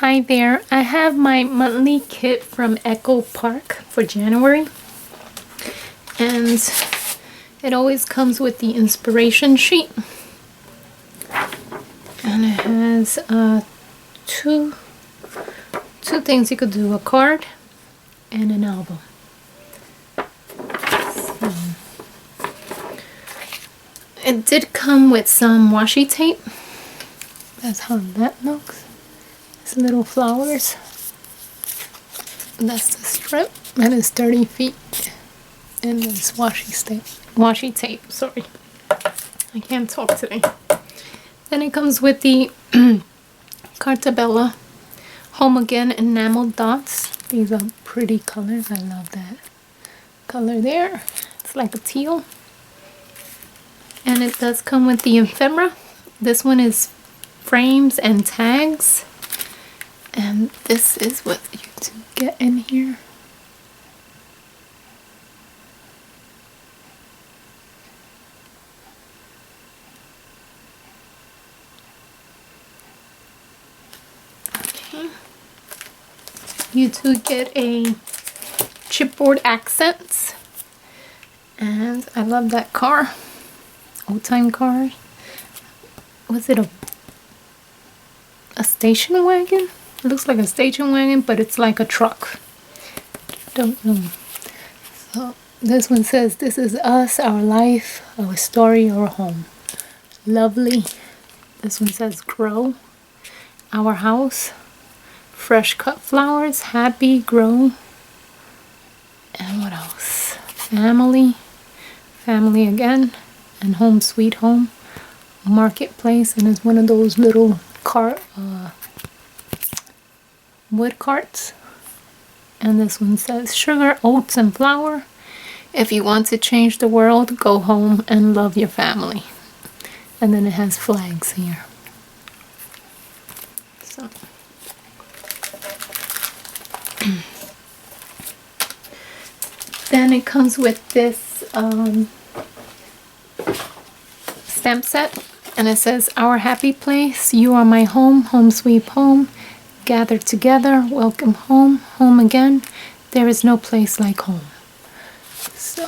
Hi there, I have my monthly kit from Echo Park for January, and it always comes with the inspiration sheet, and it has two things you could do, a card and an album. So, it did come with some washi tape. That's how that looks. It's little flowers. That's the strip, and it's 30 feet. And this washi tape, sorry. I can't talk today. Then it comes with the Carta Bella Home Again enamel dots. These are pretty colors. I love that color there. It's like a teal. And it does come with the ephemera. This one is frames and tags. And this is what you do get in here. Okay. You do get a chipboard accents. And I love that car. Old time car. Was it a station wagon? It looks like a station wagon, but it's like a truck. Don't know. So this one says, "This is us, our life, our story, our home." Lovely. This one says, "Grow, our house, fresh cut flowers, happy, grow." And what else? Family, family again, and home sweet home. Marketplace, and it's one of those little wood carts. And this one says, "Sugar, oats, and flour. If you want to change the world, go home and love your family." And then it has flags here. So then it comes with this stamp set, and it says, "Our happy place, you are my home, home sweet home. Gather together, welcome home, home again. There is no place like home." So,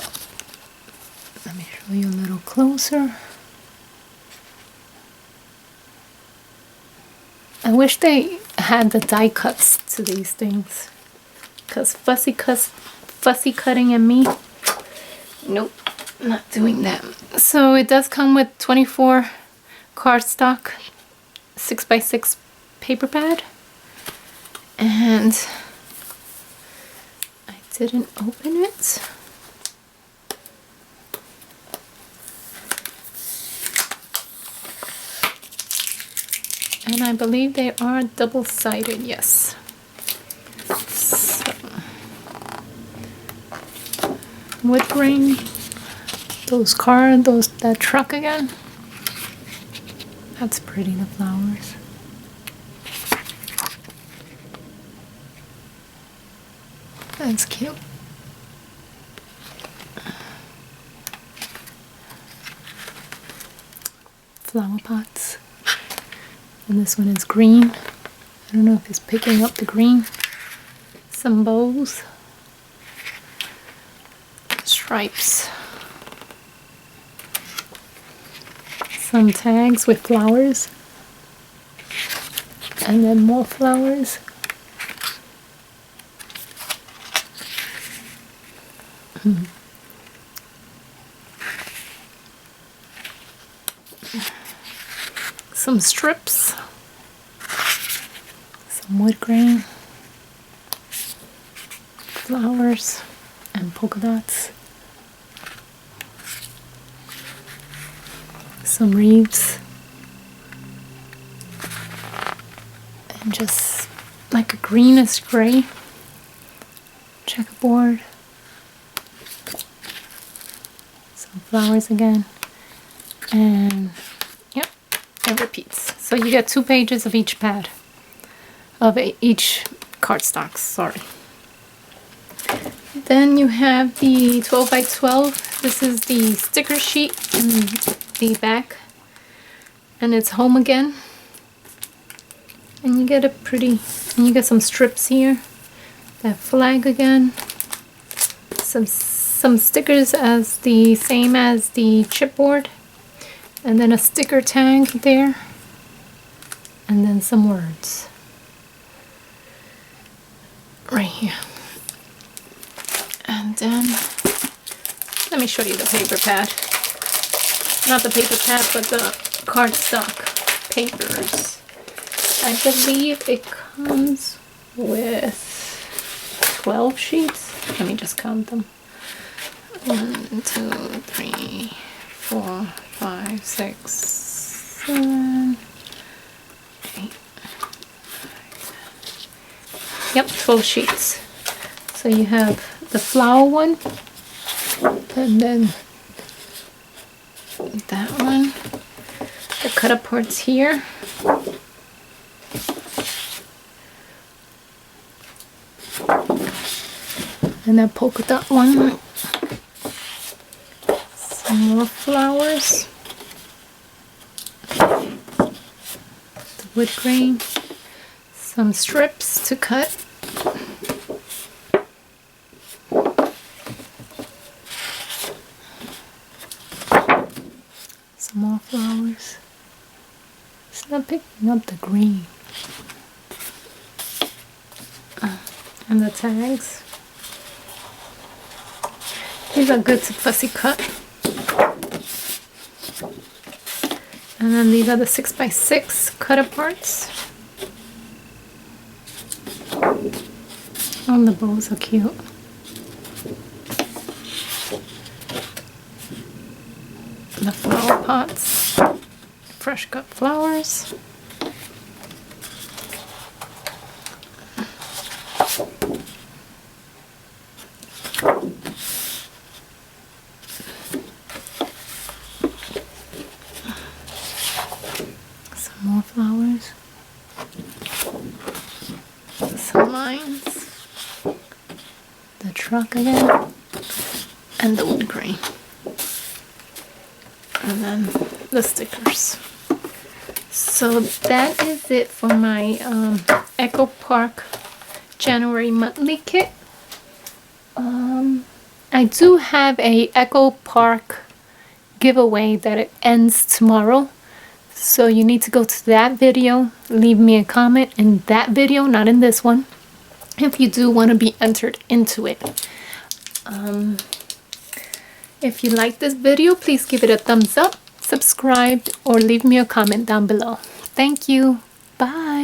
let me show you a little closer. I wish they had the die cuts to these things, because fussy cutting and me, nope, not doing that. So it does come with 24 cardstock 6x6 paper pad. And I didn't open it. And I believe they are double-sided, yes. So, wood grain, that truck again. That's pretty, the flowers. That's cute. Flower pots. And this one is green. I don't know if it's picking up the green. Some bows. Stripes. Some tags with flowers. And then more flowers. Some strips, some wood grain, flowers, and polka dots, some wreaths, and just like a greenish gray checkerboard. Some flowers again, and yep, it repeats. So you get 2 pages of each pad, of each cardstock, sorry. Then you have the 12 by 12. This is the sticker sheet in the back, and it's Home Again. And you get a pretty And you get some strips here. That flag again. Some stickers as the same as the chipboard. And then a sticker tag there. And then some words. Right here. And then, let me show you the paper pad. Not the paper pad, but the cardstock papers. I believe it comes with 12 sheets. Let me just count them. 1, 2, 3, 4, 5, 6, 7, 8. Yep, 12 sheets. So you have the flower one, and then that one, the cut up parts here, and that polka dot one, some more flowers, the wood grain, some strips to cut, some more flowers. It's not picking up the green. And the tags. These are good to fussy cut. And then these are the 6x6 cut aparts. Oh, the bows are cute. The flower pots, fresh cut flowers. Some more flowers. Some lines. The truck again. And the wood grain. And then the stickers. So that is it for my Echo Park January monthly kit. I do have a Echo Park giveaway that it ends tomorrow. So you need to go to that video, leave me a comment in that video, not in this one, if you do want to be entered into it. If you like this video, please give it a thumbs up, subscribe, or leave me a comment down below. Thank you. Bye.